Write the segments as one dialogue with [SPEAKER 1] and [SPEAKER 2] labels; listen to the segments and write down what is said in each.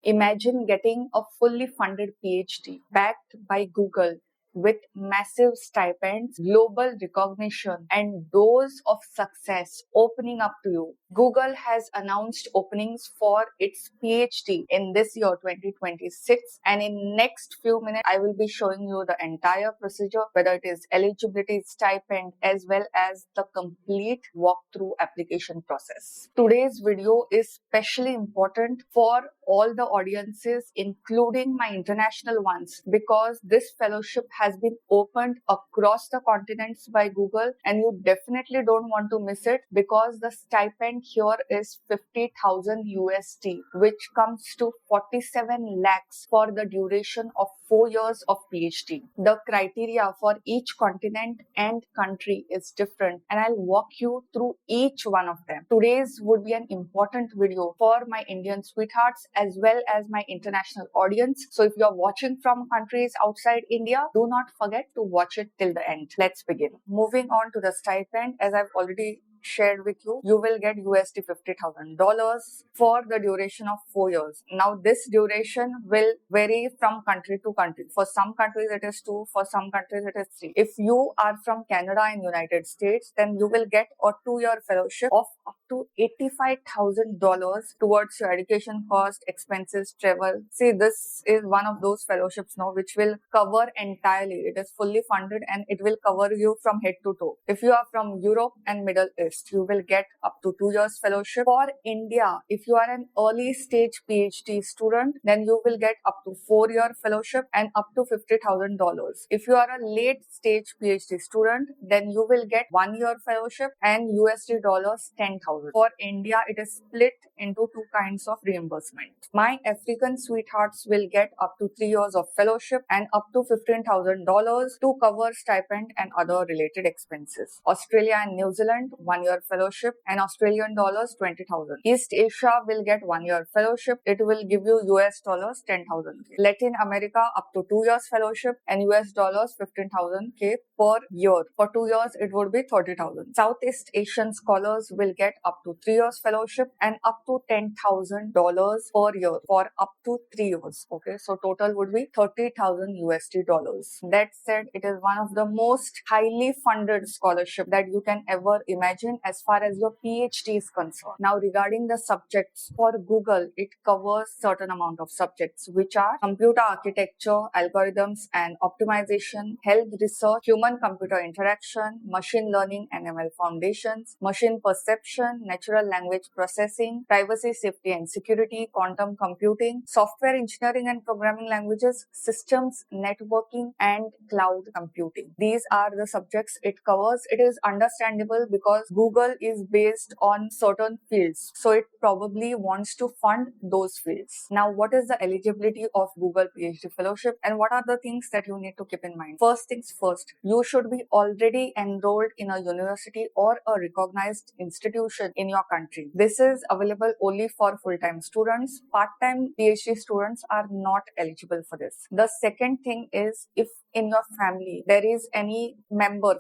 [SPEAKER 1] Imagine getting a fully funded PhD backed by Google with massive stipends, global recognition, and doors of success opening up to you. Google has announced openings for its PhD in this year 2026, and in next few minutes I will be showing you the entire procedure, whether it is eligibility, stipend, as well as the complete walkthrough application process. Today's video is especially important for all the audiences, including my international ones, because this fellowship has been opened across the continents by Google, and you definitely don't want to miss it because the stipend here is 50,000 USD, which comes to 47 lakhs for the duration of 4 years of PhD. The criteria for each continent and country is different, and I'll walk you through each one of them. Today's would be an important video for my Indian sweethearts as well as my international audience. So if you're watching from countries outside India, do not forget to watch it till the end. Let's begin. Moving on to the stipend, as I've already shared with you, you will get USD $50,000 for the duration of 4 years. Now, this duration will vary from country to country. For some countries, it is 2. For some countries, it is 3. If you are from Canada and United States, then you will get a 2-year fellowship of up to $85,000 towards your education cost, expenses, travel. See, this is one of those fellowships now which will cover entirely. It is fully funded and it will cover you from head to toe. If you are from Europe and Middle East, you will get up to 2 years fellowship. For India, if you are an early stage PhD student, then you will get up to 4-year fellowship and up to $50,000. If you are a late stage PhD student, then you will get 1-year fellowship and USD dollars 10,000. For India, it is split into 2 kinds of reimbursement. My African sweethearts will get up to 3 years of fellowship and up to $15,000 to cover stipend and other related expenses. Australia and New Zealand, 1-year fellowship and Australian dollars 20,000. East Asia will get 1-year fellowship. It will give you US dollars 10,000. Latin America up to 2 years fellowship and US dollars 15,000 per year. For 2 years, it would be 30,000. Southeast Asian scholars will get up to 3 years fellowship and up to $10,000 per year for up to 3 years. Okay, so total would be 30,000 USD dollars. That said, it is one of the most highly funded scholarship that you can ever imagine as far as your PhD is concerned. Now, regarding the subjects, for Google, it covers certain amount of subjects, which are computer architecture, algorithms and optimization, health research, human-computer interaction, machine learning and ML foundations, machine perception, natural language processing, privacy, safety and security, quantum computing, software engineering and programming languages, systems, networking and cloud computing. These are the subjects it covers. It is understandable because Google is based on certain fields, so it probably wants to fund those fields. Now, what is the eligibility of Google PhD fellowship and what are the things that you need to keep in mind? First things first, you should be already enrolled in a university or a recognized institution in your country. This is available only for full-time students. Part-time PhD students are not eligible for this. The second thing is, if in your family there is any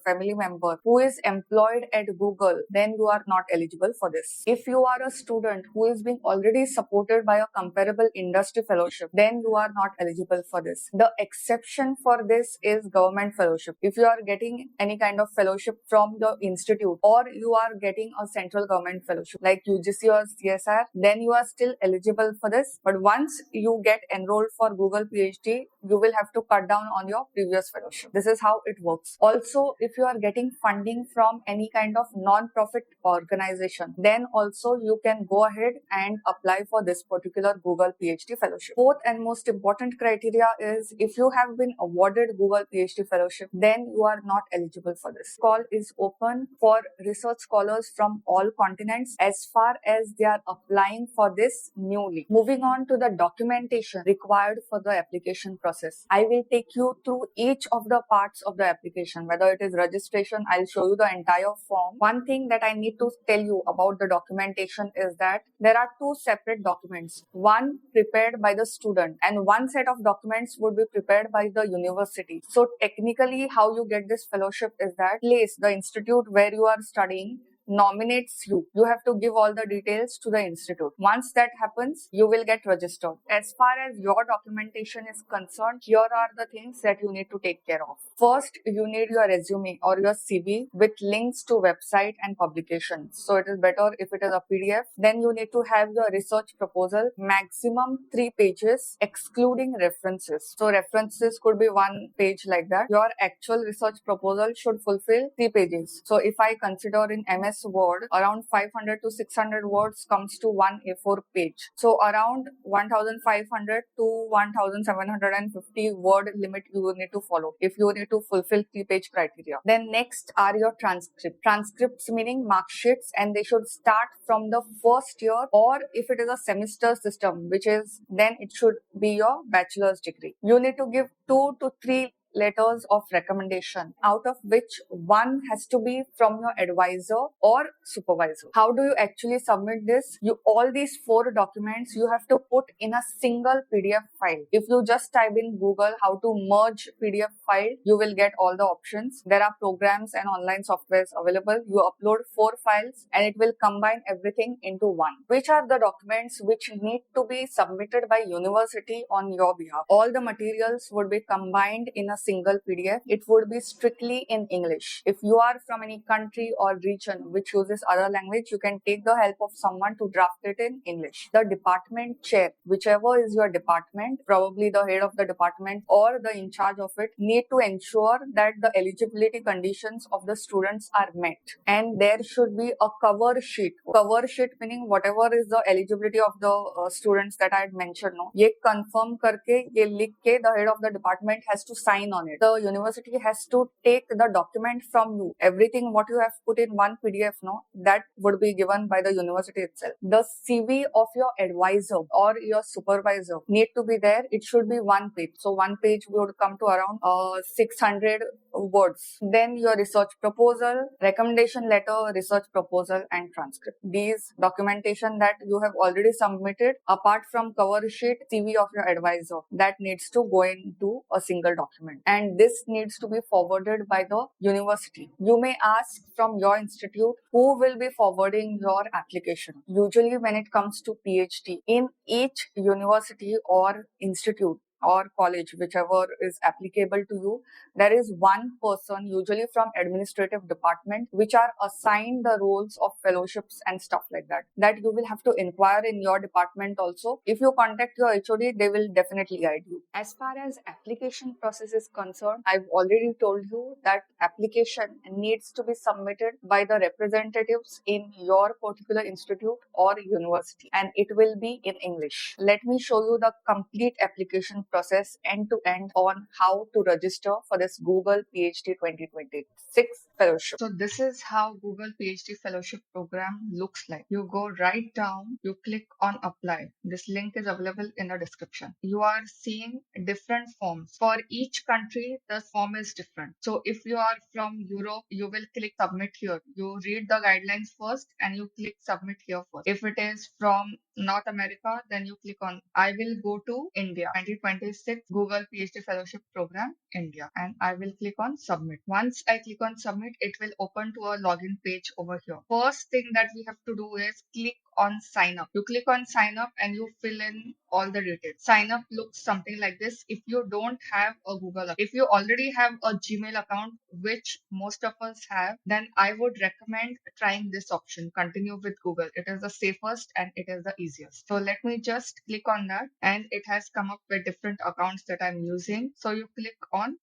[SPEAKER 1] family member who is employed at Google, then you are not eligible for this. If you are a student who is being already supported by a comparable industry fellowship, then you are not eligible for this. The exception for this is government fellowship. If you are getting any kind of fellowship from the institute or you are getting a central government fellowship like UGC or CSR, then you are still eligible for this. But once you get enrolled for Google PhD, you will have to cut down on your previous fellowship. This is how it works. Also, if you are getting funding from any kind of non-profit organization, then also you can go ahead and apply for this particular Google PhD fellowship. Fourth and most important criteria is, if you have been awarded Google PhD fellowship, then you are not eligible for this. Call is open for research scholars from all continents as far as they are applying for this newly. Moving on to the documentation required for the application process. I will take you through each of the parts of the application, whether it is registration, I'll show you the entire form. One thing that I need to tell you about the documentation is that there are 2 separate documents, one prepared by the student and one set of documents would be prepared by the university. So technically how you get this fellowship is that the institute where you are studying nominates you. You have to give all the details to the institute. Once that happens, you will get registered. As far as your documentation is concerned, here are the things that you need to take care of. First, you need your resume or your CV with links to website and publications. So it is better if it is a PDF. Then you need to have your research proposal, maximum 3 pages, excluding references. So references could be 1 page like that. Your actual research proposal should fulfill 3 pages. So if I consider in MS Word, around 500 to 600 words comes to 1 A4 page. So around 1500 to 1750 word limit you need to follow if you need to fulfill 3-page criteria. Then next are your transcripts. Transcripts meaning mark sheets, and they should start from the first year, or if it is a semester system, which is then it should be your bachelor's degree. You need to give 2 to 3 letters of recommendation, out of which one has to be from your advisor or supervisor. How do you actually submit this? All these 4 documents you have to put in a single PDF file. If you just type in Google how to merge PDF file, you will get all the options. There are programs and online softwares available. You upload 4 files and it will combine everything into one. Which are the documents which need to be submitted by university on your behalf? All the materials would be combined in a single PDF. It would be strictly in English. If you are from any country or region which uses other language, you can take the help of someone to draft it in English. The department chair, whichever is your department, probably the head of the department or the in charge of it, need to ensure that the eligibility conditions of the students are met. And there should be a cover sheet. Cover sheet meaning whatever is the eligibility of the students that I had mentioned. No, ye confirm karke, ye likh ke the head of the department has to sign on it. The university has to take the document from you. Everything what you have put in one PDF, no, that would be given by the university itself. The CV of your advisor or your supervisor need to be there. It should be 1 page. So 1 page would come to around 600 words. Then your research proposal, recommendation letter, research proposal, and transcript. These documentation that you have already submitted, apart from cover sheet, CV of your advisor, that needs to go into a single document. And this needs to be forwarded by the university. You may ask from your institute who will be forwarding your application. Usually when it comes to PhD, in each university or institute or college, whichever is applicable to you, there is one person, usually from administrative department, which are assigned the roles of fellowships and stuff like that you will have to inquire in your department also. If you contact your HOD, they will definitely guide you. As far as application process is concerned, I've already told you that application needs to be submitted by the representatives in your particular institute or university, and it will be in English. Let me show you the complete application process end to end on how to register for this Google PhD 2026 fellowship. So this is how Google PhD fellowship program looks like. You go right down, you click on apply. This link is available in the description. You are seeing different forms. For each country, the form is different. So if you are from Europe, you will click submit here. You read the guidelines first and you click submit here first. If it is from North America, then you click on I will go to India 2026 Google PhD Fellowship Program India, and I will click on submit. Once I click on submit, it will open to a login page over here. First thing that we have to do is click on sign up. You click on sign up and you fill in all the details. Sign up looks something like this if you don't have a Google account. If you already have a Gmail account, which most of us have, then I would recommend trying this option. Continue with Google. It is the safest and it is the easiest. So let me just click on that, and it has come up with different accounts that I'm using. So you click on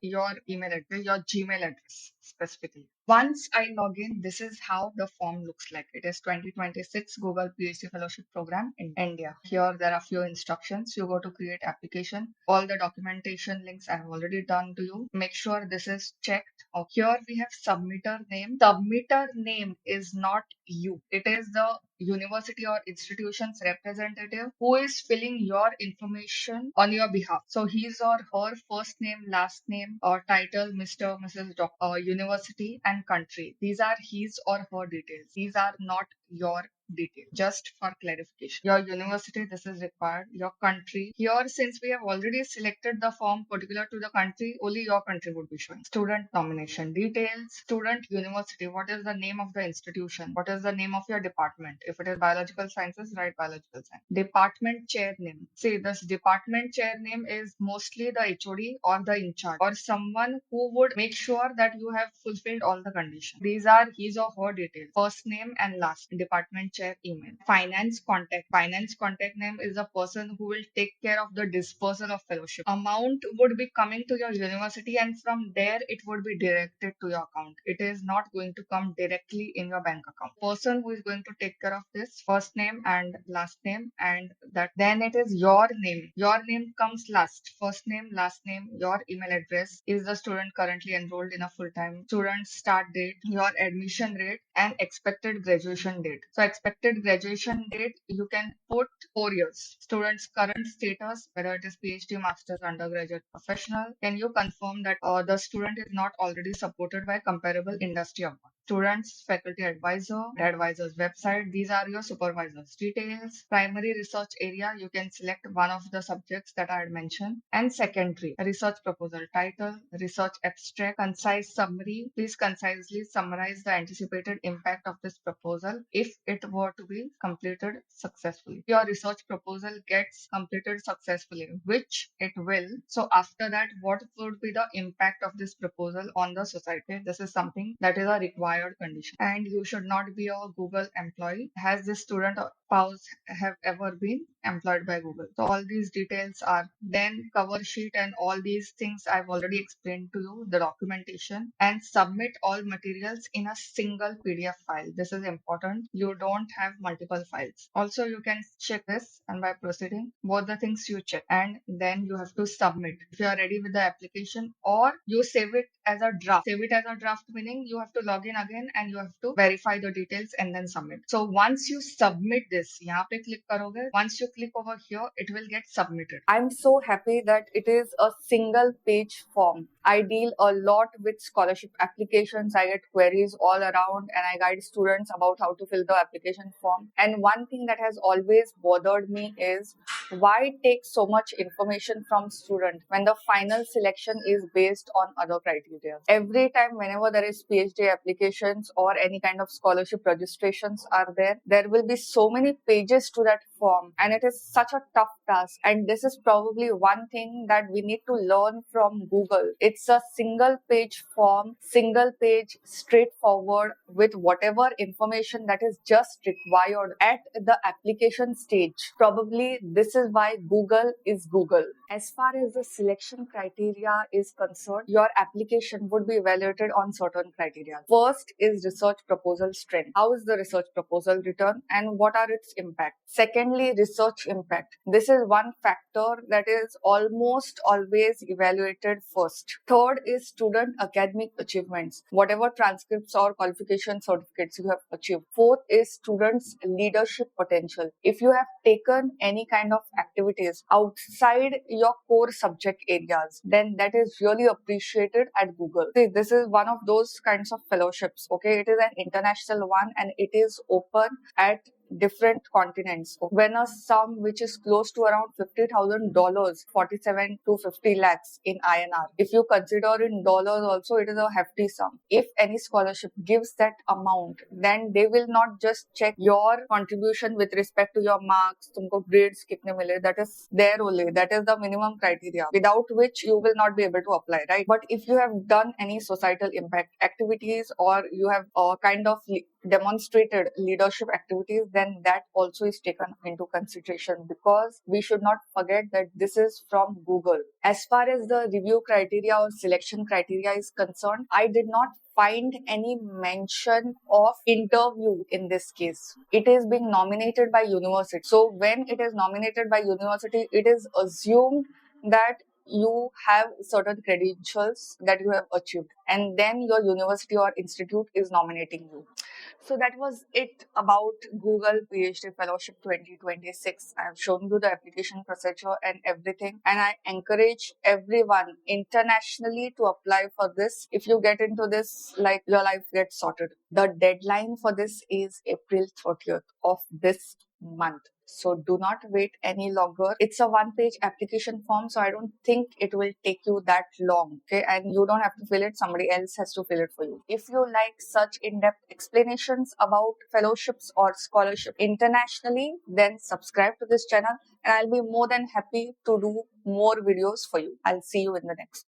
[SPEAKER 1] your email address, your Gmail address specifically. Once I log in, this is how the form looks like. It is 2026 Google PhD Fellowship Program in India. Here there are few instructions. You go to create application. All the documentation links I have already done to you. Make sure this is checked. Here we have submitter name. Submitter name is not you. It is the university or institution's representative who is filling your information on your behalf. So his or her first name, last name, or title, Mr., Mrs., university, and country. These are his or her details. These are not your detail. Just for clarification, your university, this is required, your country. Here, since we have already selected the form particular to the country, only your country would be showing. Student nomination details, student university, what is the name of the institution, what is the name of your department. If it is biological sciences, write biological science. Department chair name. See, this department chair name is mostly the HOD or the in charge or someone who would make sure that you have fulfilled all the conditions. These are his or her details. First name and last. Department chair email. Finance contact. Finance contact name is the person who will take care of the dispersal of fellowship. Amount would be coming to your university and from there it would be directed to your account. It is not going to come directly in your bank account. Person who is going to take care of this, first name and last name, and that then it is your name. Your name comes last. First name, last name, your email address, is the student currently enrolled in a full-time, student start date, your admission rate, and expected graduation date. So expected graduation date, you can put 4 years. Student's current status, whether it is PhD, master's, undergraduate, professional. Can you confirm that the student is not already supported by comparable industry award? Students, faculty advisor, the advisor's website. These are your supervisor's details. Primary research area, you can select one of the subjects that I had mentioned. And secondary, research proposal title, research abstract, concise summary. Please concisely summarize the anticipated impact of this proposal if it were to be completed successfully. Your research proposal gets completed successfully, which it will. So after that, what would be the impact of this proposal on the society? This is something that is a required condition. And you should not be a Google employee. Has this student or spouse have ever been employed by Google? So all these details are then cover sheet and all these things I've already explained to you, the documentation, and submit all materials in a single PDF file. This is important. You don't have multiple files. Also, you can check this and by proceeding, both the things you check and then you have to submit. If you are ready with the application or you save it as a draft. Save it as a draft meaning you have to log in again and you have to verify the details and then submit. So once you submit this, यहाँ पे click करोगे, once you click over here, it will get submitted. I'm so happy that it is a single page form. I deal a lot with scholarship applications. I get queries all around and I guide students about how to fill the application form. And one thing that has always bothered me is why take so much information from student when the final selection is based on other criteria. Every time whenever there is PhD applications or any kind of scholarship registrations are there will be so many pages to that form and it is such a tough task. And this is probably one thing that we need to learn from Google. It's a single page form, single page, straightforward with whatever information that is just required at the application stage. Probably this is why Google is Google. As far as the selection criteria is concerned, your application would be evaluated on certain criteria. First is research proposal strength. How is the research proposal written and what are its impacts? Secondly, research impact. This is one factor that is almost always evaluated first. Third is student academic achievements, whatever transcripts or qualification certificates you have achieved. Fourth is students' leadership potential. If you have taken any kind of activities outside your core subject areas, then that is really appreciated at Google. See, this is one of those kinds of fellowships. Okay, it is an international one and it is open at different continents. When a sum which is close to around $50,000, 47 to 50 lakhs in INR, if you consider in dollars also, it is a hefty sum. If any scholarship gives that amount, then they will not just check your contribution with respect to your marks, तुमको grades कितने मिले, that is there only, that is the minimum criteria, without which you will not be able to apply, right? But if you have done any societal impact activities or you have kind of demonstrated leadership activities, then that also is taken into consideration because we should not forget that this is from Google. As far as the review criteria or selection criteria is concerned, I did not find any mention of interview in this case. It is being nominated by university. So when it is nominated by university, it is assumed that you have certain credentials that you have achieved and then your university or institute is nominating you. So that was it about Google PhD Fellowship 2026. I have shown you the application procedure and everything, and I encourage everyone internationally to apply for this. If you get into this, like, your life gets sorted. The deadline for this is April 30th of this month. So do not wait any longer. It's a one-page application form, so I don't think it will take you that long. Okay, and you don't have to fill it, somebody else has to fill it for you. If you like such in-depth explanations about fellowships or scholarship internationally, then subscribe to this channel and I'll be more than happy to do more videos for you. I'll see you in the next.